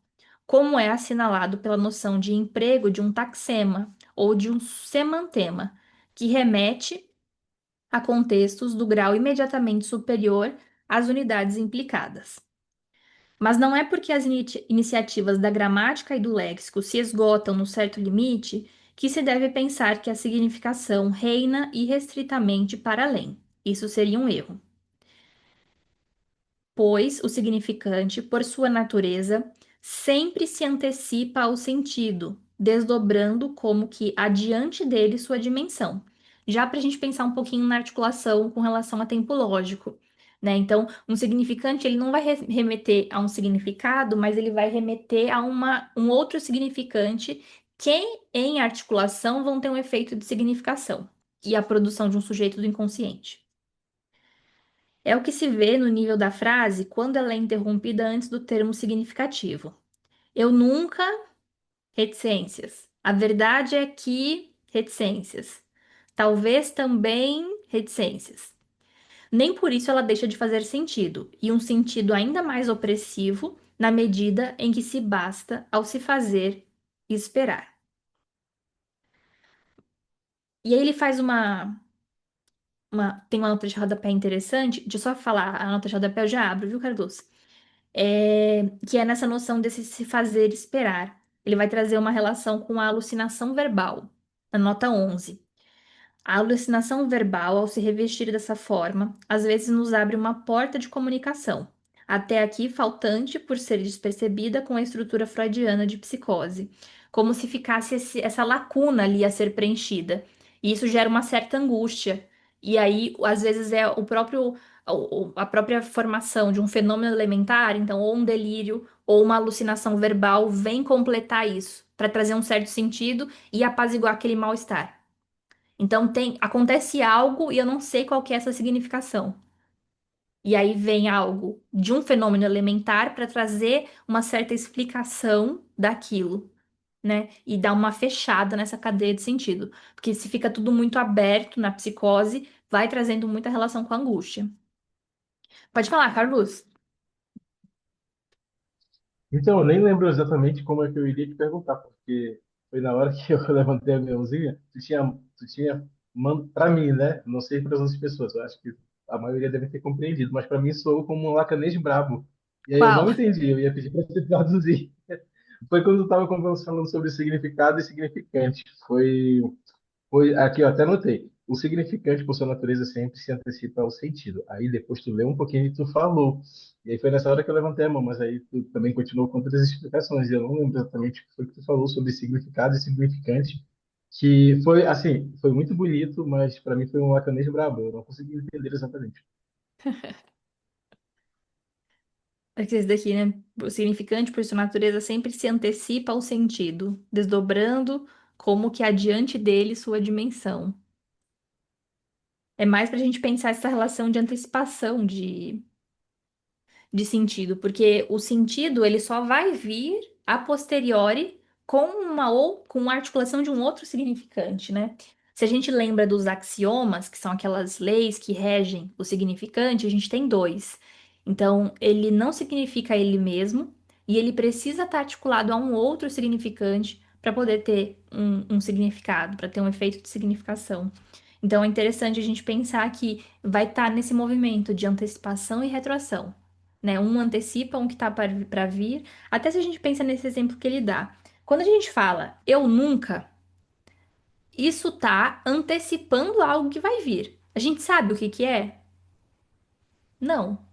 como é assinalado pela noção de emprego de um taxema ou de um semantema, que remete a contextos do grau imediatamente superior às unidades implicadas. Mas não é porque as iniciativas da gramática e do léxico se esgotam no certo limite que se deve pensar que a significação reina irrestritamente para além. Isso seria um erro, pois o significante, por sua natureza, sempre se antecipa ao sentido, desdobrando como que adiante dele sua dimensão. Já para a gente pensar um pouquinho na articulação com relação a tempo lógico, né? Então, um significante ele não vai remeter a um significado, mas ele vai remeter a um outro significante que, em articulação, vão ter um efeito de significação e a produção de um sujeito do inconsciente. É o que se vê no nível da frase quando ela é interrompida antes do termo significativo. Eu nunca, reticências. A verdade é que, reticências. Talvez também, reticências. Nem por isso ela deixa de fazer sentido, e um sentido ainda mais opressivo na medida em que se basta ao se fazer esperar. E aí ele faz tem uma nota de rodapé interessante. Deixa eu só falar, a nota de rodapé eu já abro, viu, Carlos? Que é nessa noção desse se fazer esperar. Ele vai trazer uma relação com a alucinação verbal, na nota 11. A alucinação verbal, ao se revestir dessa forma, às vezes nos abre uma porta de comunicação, até aqui faltante por ser despercebida com a estrutura freudiana de psicose, como se ficasse essa lacuna ali a ser preenchida. E isso gera uma certa angústia. E aí, às vezes, é o próprio, a própria formação de um fenômeno elementar, então, ou um delírio, ou uma alucinação verbal, vem completar isso, para trazer um certo sentido e apaziguar aquele mal-estar. Então acontece algo e eu não sei qual que é essa significação. E aí vem algo de um fenômeno elementar para trazer uma certa explicação daquilo, né? E dar uma fechada nessa cadeia de sentido. Porque se fica tudo muito aberto na psicose, vai trazendo muita relação com a angústia. Pode falar, Carlos. Então, eu nem lembro exatamente como é que eu iria te perguntar, porque foi na hora que eu levantei a mãozinha, tu tinha para mim, né? Não sei para as outras pessoas, eu acho que a maioria deve ter compreendido, mas para mim soou como um lacanês brabo. E aí eu Qual? não entendi, eu ia pedir para você traduzir. Foi quando eu estava falando sobre significado e significante. Foi aqui, eu até anotei. O significante, por sua natureza, sempre se antecipa ao sentido. Aí depois tu leu um pouquinho e tu falou. E aí foi nessa hora que eu levantei a mão, mas aí tu também continuou com outras explicações. E eu não lembro exatamente o que foi que tu falou sobre significado e significante, que foi, assim, foi muito bonito, mas para mim foi um lacanês brabo. Eu não consegui entender exatamente. Esse daqui, né? O significante, por sua natureza, sempre se antecipa ao sentido, desdobrando como que adiante dele sua dimensão. É mais para a gente pensar essa relação de antecipação de sentido, porque o sentido ele só vai vir a posteriori com com a articulação de um outro significante, né? Se a gente lembra dos axiomas, que são aquelas leis que regem o significante, a gente tem dois. Então, ele não significa ele mesmo e ele precisa estar articulado a um outro significante para poder ter um significado, para ter um efeito de significação. Então, é interessante a gente pensar que vai estar nesse movimento de antecipação e retroação, né? Um antecipa um que está para vir. Até se a gente pensa nesse exemplo que ele dá. Quando a gente fala eu nunca, isso tá antecipando algo que vai vir. A gente sabe o que que é? Não.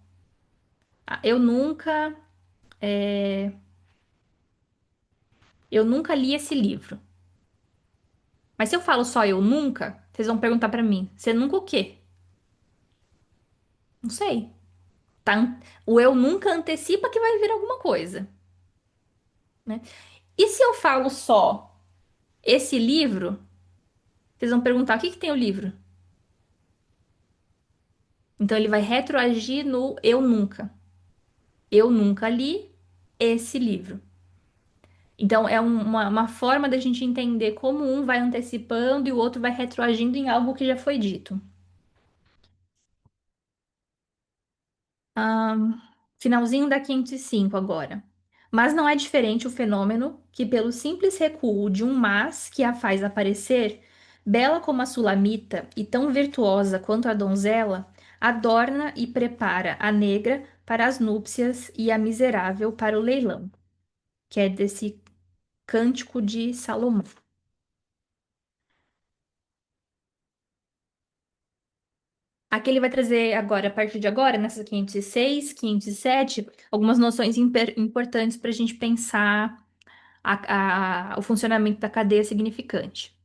Eu nunca, eu nunca li esse livro. Mas se eu falo só eu nunca, vocês vão perguntar para mim, você nunca o quê? Não sei. O eu nunca antecipa que vai vir alguma coisa, né? E se eu falo só esse livro, vocês vão perguntar o que que tem o livro? Então ele vai retroagir no eu nunca. Eu nunca li esse livro. Então é uma forma da gente entender como um vai antecipando e o outro vai retroagindo em algo que já foi dito. Finalzinho da 505 agora. Mas não é diferente o fenômeno que, pelo simples recuo de um mas que a faz aparecer, bela como a sulamita e tão virtuosa quanto a donzela, adorna e prepara a negra para as núpcias e a miserável para o leilão, que é desse Cântico de Salomão. Aqui ele vai trazer agora, a partir de agora, nessas 506, 507, algumas noções importantes para a gente pensar o funcionamento da cadeia significante.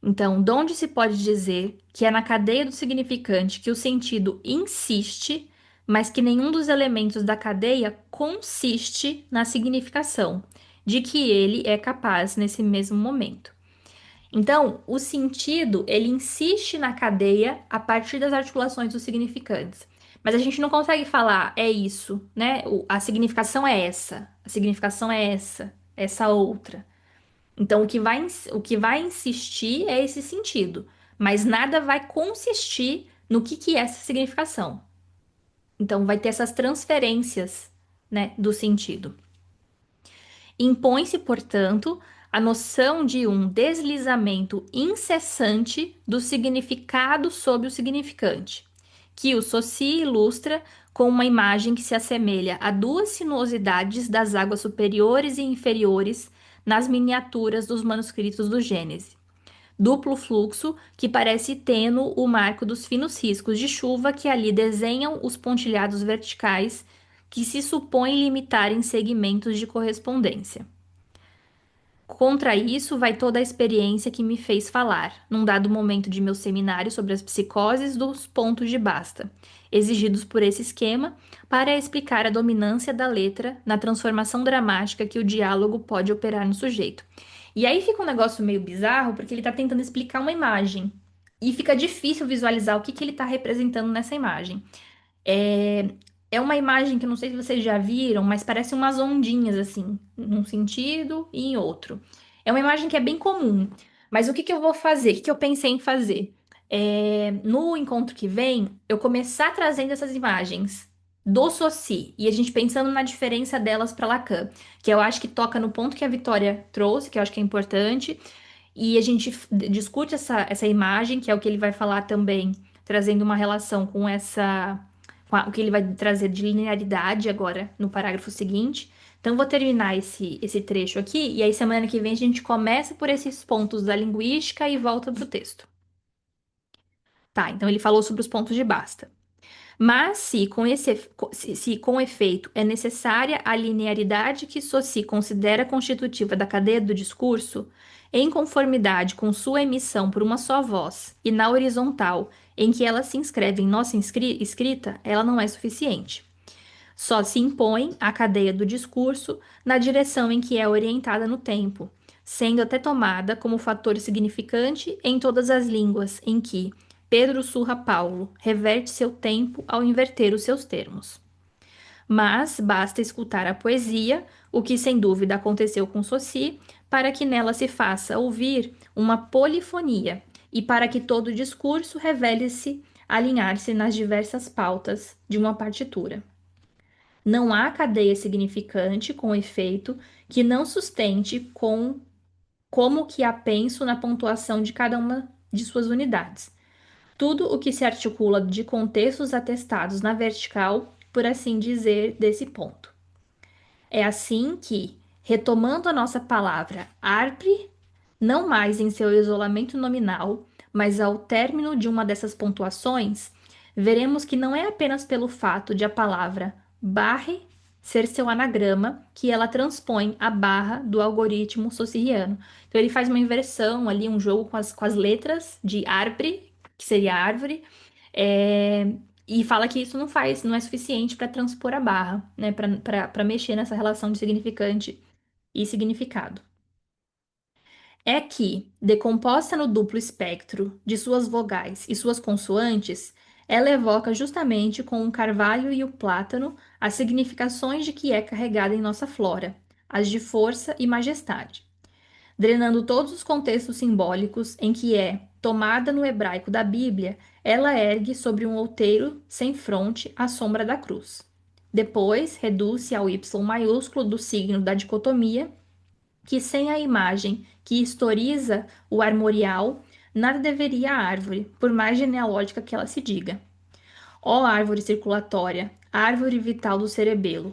Então, de onde se pode dizer que é na cadeia do significante que o sentido insiste, mas que nenhum dos elementos da cadeia consiste na significação, de que ele é capaz nesse mesmo momento. Então, o sentido, ele insiste na cadeia a partir das articulações dos significantes. Mas a gente não consegue falar, é isso, né? A significação é essa, a significação é essa outra. Então, o que vai insistir é esse sentido, mas nada vai consistir no que é essa significação. Então, vai ter essas transferências, né, do sentido. Impõe-se, portanto, a noção de um deslizamento incessante do significado sobre o significante, que o Saussure ilustra com uma imagem que se assemelha a duas sinuosidades das águas superiores e inferiores nas miniaturas dos manuscritos do Gênesis. duplo fluxo que parece tênue o marco dos finos riscos de chuva que ali desenham os pontilhados verticais que se supõem limitarem segmentos de correspondência. Contra isso vai toda a experiência que me fez falar, num dado momento de meu seminário sobre as psicoses dos pontos de basta, exigidos por esse esquema para explicar a dominância da letra na transformação dramática que o diálogo pode operar no sujeito. E aí fica um negócio meio bizarro, porque ele está tentando explicar uma imagem. E fica difícil visualizar o que que ele está representando nessa imagem. É, é uma imagem que eu não sei se vocês já viram, mas parece umas ondinhas assim, num sentido e em outro. É uma imagem que é bem comum. Mas o que que eu vou fazer? O que que eu pensei em fazer? No encontro que vem, eu começar trazendo essas imagens do Soci e a gente pensando na diferença delas para Lacan, que eu acho que toca no ponto que a Vitória trouxe, que eu acho que é importante, e a gente discute essa imagem, que é o que ele vai falar também, trazendo uma relação com o que ele vai trazer de linearidade agora no parágrafo seguinte. Então, vou terminar esse trecho aqui, e aí semana que vem a gente começa por esses pontos da linguística e volta para o texto. Tá, então ele falou sobre os pontos de basta. Mas se com efeito é necessária a linearidade que Saussure considera constitutiva da cadeia do discurso, em conformidade com sua emissão por uma só voz, e na horizontal em que ela se inscreve em nossa escrita, ela não é suficiente. Só se impõe a cadeia do discurso na direção em que é orientada no tempo, sendo até tomada como fator significante em todas as línguas em que Pedro Surra Paulo reverte seu tempo ao inverter os seus termos. Mas basta escutar a poesia, o que sem dúvida aconteceu com Saussure, para que nela se faça ouvir uma polifonia e para que todo o discurso revele-se alinhar-se nas diversas pautas de uma partitura. Não há cadeia significante com efeito que não sustente com como que a penso na pontuação de cada uma de suas unidades. Tudo o que se articula de contextos atestados na vertical, por assim dizer, desse ponto. É assim que, retomando a nossa palavra arpre, não mais em seu isolamento nominal, mas ao término de uma dessas pontuações, veremos que não é apenas pelo fato de a palavra barre ser seu anagrama que ela transpõe a barra do algoritmo saussuriano. Então ele faz uma inversão ali, um jogo com as letras de arpre, que seria árvore, é, e fala que isso não é suficiente para transpor a barra, né, para mexer nessa relação de significante e significado. É que, decomposta no duplo espectro de suas vogais e suas consoantes, ela evoca justamente com o carvalho e o plátano as significações de que é carregada em nossa flora, as de força e majestade, drenando todos os contextos simbólicos em que é tomada no hebraico da Bíblia, ela ergue sobre um outeiro sem fronte a sombra da cruz. Depois, reduz-se ao Y maiúsculo do signo da dicotomia, que sem a imagem que historiza o armorial, nada deveria a árvore, por mais genealógica que ela se diga. Ó árvore circulatória, árvore vital do cerebelo,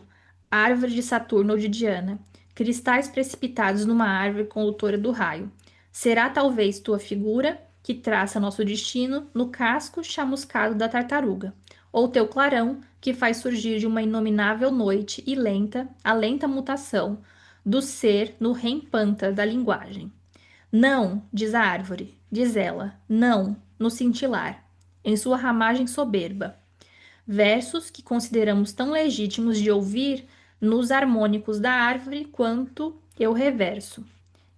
árvore de Saturno ou de Diana, cristais precipitados numa árvore condutora do raio. Será talvez tua figura que traça nosso destino no casco chamuscado da tartaruga, ou teu clarão que faz surgir de uma inominável noite e a lenta mutação do ser no rempanta da linguagem. Não, diz a árvore, diz ela, não, no cintilar, em sua ramagem soberba. Versos que consideramos tão legítimos de ouvir nos harmônicos da árvore quanto eu reverso,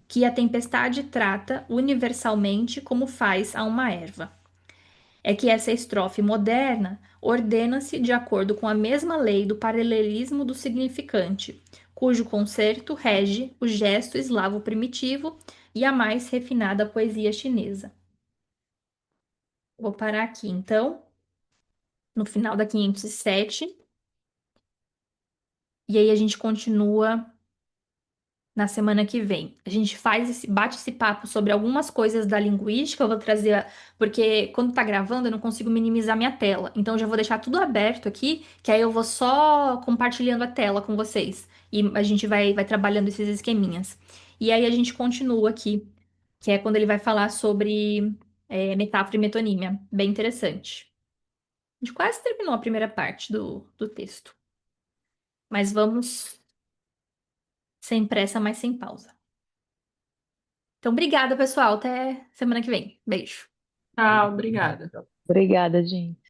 que a tempestade trata universalmente como faz a uma erva. É que essa estrofe moderna ordena-se de acordo com a mesma lei do paralelismo do significante, cujo concerto rege o gesto eslavo primitivo e a mais refinada poesia chinesa. Vou parar aqui, então, no final da 507, e aí a gente continua na semana que vem. A gente bate esse papo sobre algumas coisas da linguística, eu vou trazer, porque quando tá gravando eu não consigo minimizar minha tela. Então eu já vou deixar tudo aberto aqui, que aí eu vou só compartilhando a tela com vocês. E a gente vai trabalhando esses esqueminhas. E aí a gente continua aqui que é quando ele vai falar sobre metáfora e metonímia. Bem interessante. A gente quase terminou a primeira parte do texto, mas vamos sem pressa, mas sem pausa. Então, obrigada, pessoal. Até semana que vem. Beijo. Ah, obrigada. Obrigada, gente.